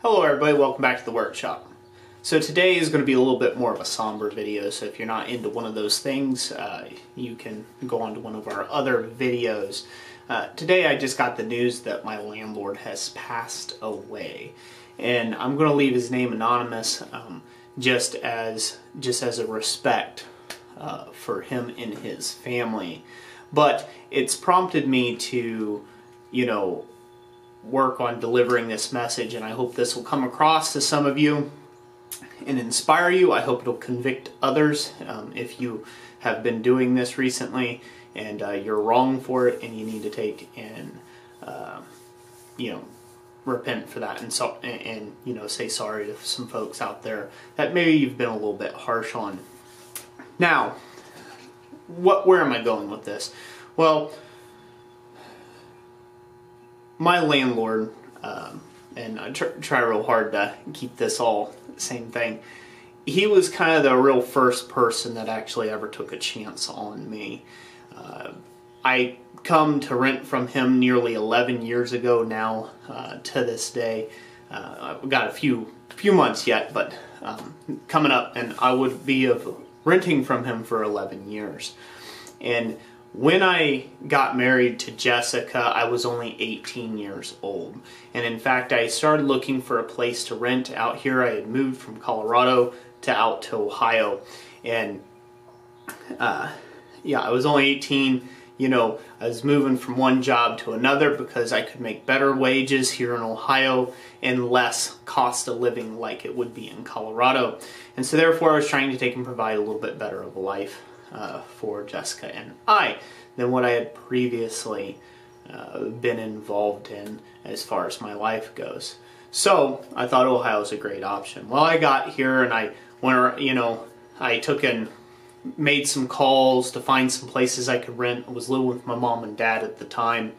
Hello everybody, welcome back to the workshop. So today is going to be a little bit more of a somber video, so if you're not into one of those things, you can go on to one of our other videos. Today I just got the news that my landlord has passed away, and I'm going to leave his name anonymous just as a respect for him and his family. But it's prompted me to, work on delivering this message, and I hope this will come across to some of you and inspire you. I hope it'll convict others if you have been doing this recently and you're wrong for it and you need to take and repent for that and say sorry to some folks out there that maybe you've been a little bit harsh on. Now, where am I going with this? Well, my landlord, and I try real hard to keep this all the same thing, he was kind of the real first person that actually ever took a chance on me. I come to rent from him nearly 11 years ago now, to this day. I've got a few months yet, but coming up, and I would be renting from him for 11 years. And when I got married to Jessica, I was only 18 years old. And in fact, I started looking for a place to rent out here. I had moved from Colorado out to Ohio. And I was only 18. I was moving from one job to another because I could make better wages here in Ohio and less cost of living like it would be in Colorado. And so therefore I was trying to take and provide a little bit better of a life for Jessica and I than what I had previously been involved in as far as my life goes. So I thought Ohio was a great option. Well, I got here and I took and made some calls to find some places I could rent. I was living with my mom and dad at the time.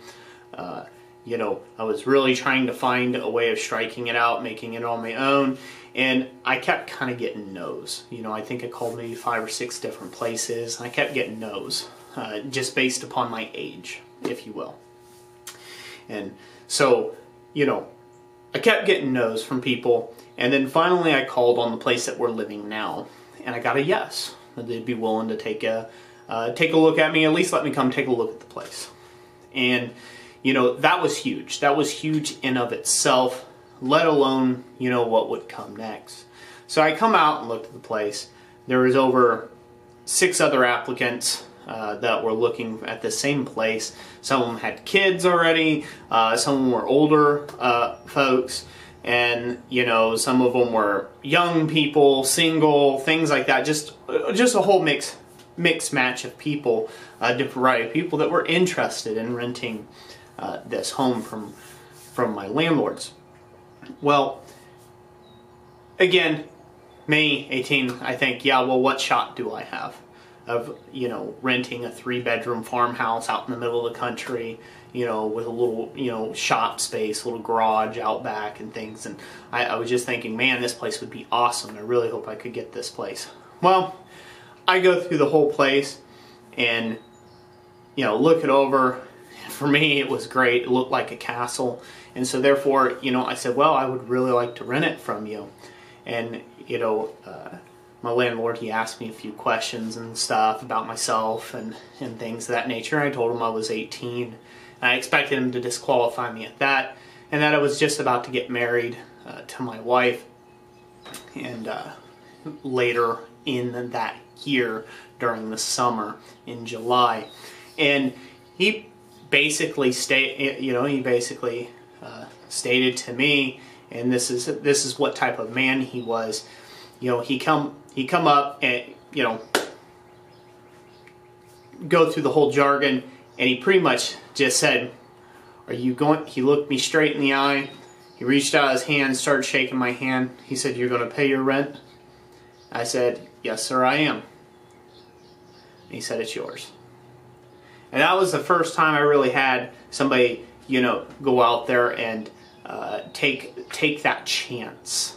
I was really trying to find a way of striking it out, making it on my own, and I kept kind of getting no's. I think I called maybe 5 or 6 different places, and I kept getting no's, just based upon my age, if you will. And so, I kept getting no's from people, and then finally I called on the place that we're living now, and I got a yes. They'd be willing to take a look at me, at least let me come take a look at the place. And that was huge. That was huge in of itself, let alone, what would come next. So I come out and looked at the place. There was over 6 other applicants that were looking at the same place. Some of them had kids already. Some of them were older folks. And, some of them were young people, single, things like that. Just a whole mixed match of people, a different variety of people that were interested in renting this home from my landlords. Well, again, me, 18, I think, what shot do I have of, renting a 3-bedroom farmhouse out in the middle of the country, with a little, shop space, little garage out back and things. And I was just thinking, man, this place would be awesome. I really hope I could get this place. Well, I go through the whole place and, look it over. For me, it was great. It looked like a castle. And so therefore, I said, well, I would really like to rent it from you. And, my landlord, he asked me a few questions and stuff about myself and things of that nature. I told him I was 18. I expected him to disqualify me at that, and that I was just about to get married to my wife, and later in that year during the summer in July. And he basically stated to me, and this is what type of man he was. He come up and go through the whole jargon, and he pretty much just said, "Are you going?" He looked me straight in the eye. He reached out his hand, started shaking my hand. He said, "You're going to pay your rent?" I said, "Yes, sir, I am." And he said, "It's yours." And that was the first time I really had somebody, go out there and take that chance,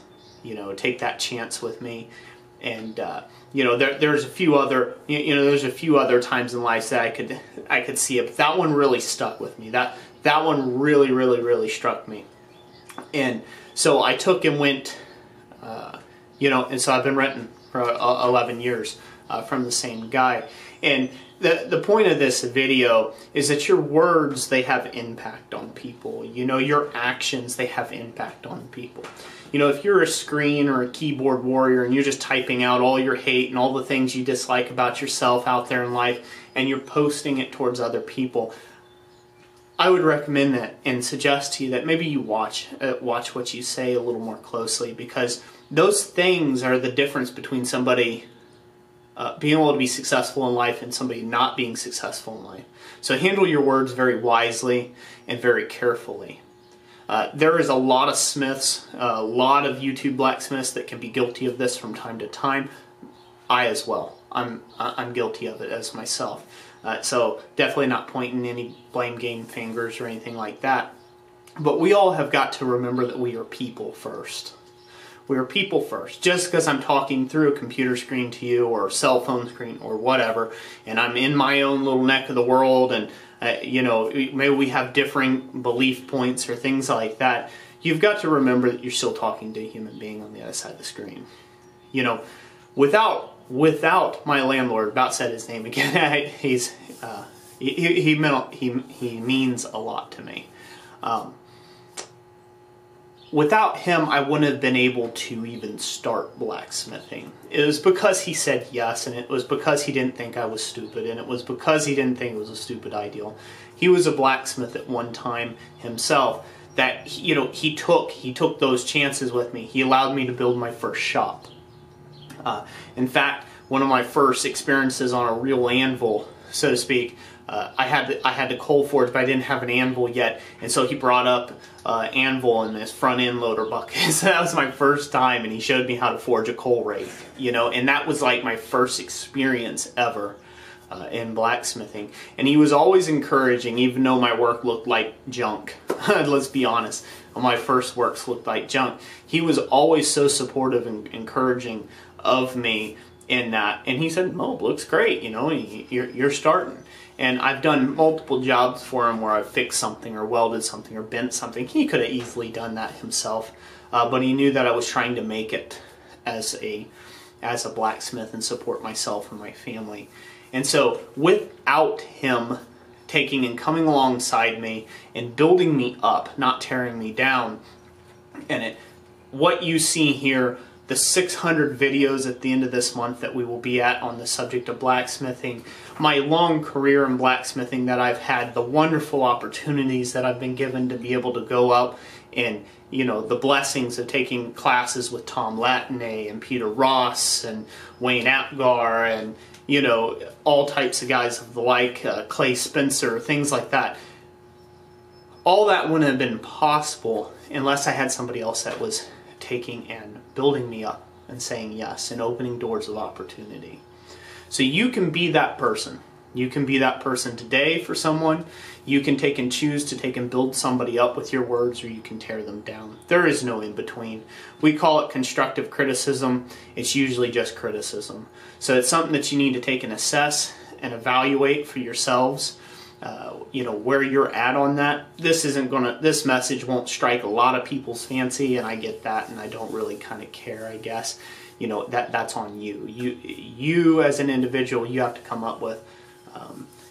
take that chance with me. And there's a few other, there's a few other times in life that I could see it, but that one really stuck with me. That one really struck me. And so I took and went, and so I've been renting for 11 years from the same guy. And the point of this video is that your words, they have impact on people. Your actions, they have impact on people. If you're a screen or a keyboard warrior and you're just typing out all your hate and all the things you dislike about yourself out there in life and you're posting it towards other people, I would recommend that and suggest to you that maybe you watch what you say a little more closely, because those things are the difference between somebody being able to be successful in life and somebody not being successful in life. So handle your words very wisely and very carefully. There is a lot of smiths, a lot of YouTube blacksmiths that can be guilty of this from time to time. I as well. I'm guilty of it as myself. So definitely not pointing any blame game fingers or anything like that. But we all have got to remember that we are people first. We are people first. Just because I'm talking through a computer screen to you or a cell phone screen or whatever, and I'm in my own little neck of the world, and maybe we have differing belief points or things like that, you've got to remember that you're still talking to a human being on the other side of the screen. Without my landlord, about said his name again, he means a lot to me. Without him, I wouldn't have been able to even start blacksmithing. It was because he said yes, and it was because he didn't think I was stupid, and it was because he didn't think it was a stupid ideal. He was a blacksmith at one time himself. That he took those chances with me. He allowed me to build my first shop. In fact, one of my first experiences on a real anvil, so to speak, I had to coal forge, but I didn't have an anvil yet, and so he brought up anvil in this front end loader bucket. So that was my first time, and he showed me how to forge a coal rake, and that was like my first experience ever in blacksmithing. And he was always encouraging, even though my work looked like junk. Let's be honest, my first works looked like junk. He was always so supportive and encouraging of me in that, and he said, "Mo, looks great, you're starting." And I've done multiple jobs for him where I've fixed something or welded something or bent something. He could have easily done that himself, but he knew that I was trying to make it as a blacksmith and support myself and my family. And so without him taking and coming alongside me and building me up, not tearing me down, and what you see here, the 600 videos at the end of this month that we will be at on the subject of blacksmithing, my long career in blacksmithing that I've had, the wonderful opportunities that I've been given to be able to go up and, the blessings of taking classes with Tom Latinay and Peter Ross and Wayne Apgar and, all types of guys of the like, Clay Spencer, things like that. All that wouldn't have been possible unless I had somebody else that was taking and building me up and saying yes and opening doors of opportunity. So you can be that person. You can be that person today for someone. You can take and choose to take and build somebody up with your words, or you can tear them down. There is no in between. We call it constructive criticism. It's usually just criticism. So it's something that you need to take and assess and evaluate for yourselves. Where you're at on that. This message won't strike a lot of people's fancy, and I get that, and I don't really kind of care, I guess. That's on you. You as an individual, you have to come up with,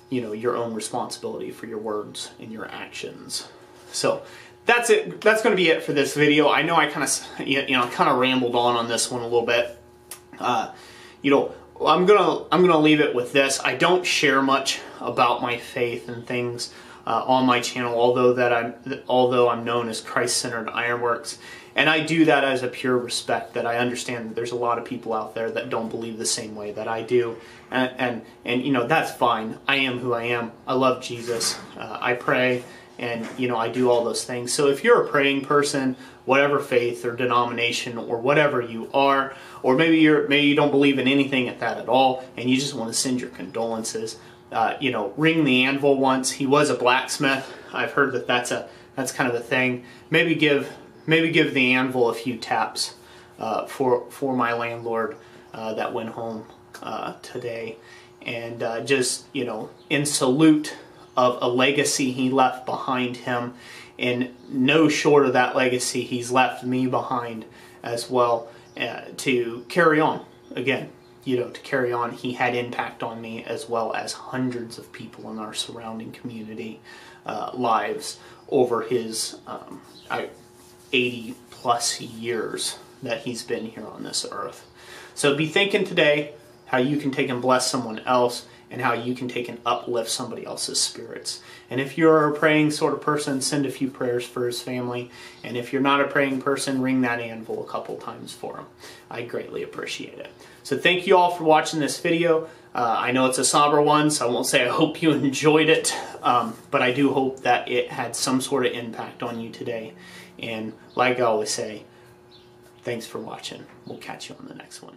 your own responsibility for your words and your actions. So that's it. That's going to be it for this video. I know I kind of rambled on this one a little bit. I'm gonna leave it with this. I don't share much about my faith and things on my channel, although I'm known as Christ Centered Ironworks, and I do that as a pure respect that I understand that there's a lot of people out there that don't believe the same way that I do, and that's fine. I am who I am. I love Jesus. I pray, and I do all those things. So if you're a praying person, whatever faith or denomination or whatever you are, or maybe you don't believe in anything at all, and you just want to send your condolences, ring the anvil once. He was a blacksmith. I've heard that that's kind of a thing. Maybe give the anvil a few taps for my landlord that went home today, and just in salute of a legacy he left behind him, and no short of that legacy, he's left me behind as well, to carry on. Again, to carry on. He had impact on me as well as hundreds of people in our surrounding community lives over his 80 plus years that he's been here on this earth. So be thinking today how you can take and bless someone else, and how you can take and uplift somebody else's spirits. And if you're a praying sort of person, send a few prayers for his family. And if you're not a praying person, ring that anvil a couple times for him. I greatly appreciate it. So thank you all for watching this video. I know it's a somber one, so I won't say I hope you enjoyed it, but I do hope that it had some sort of impact on you today. And like I always say, thanks for watching. We'll catch you on the next one.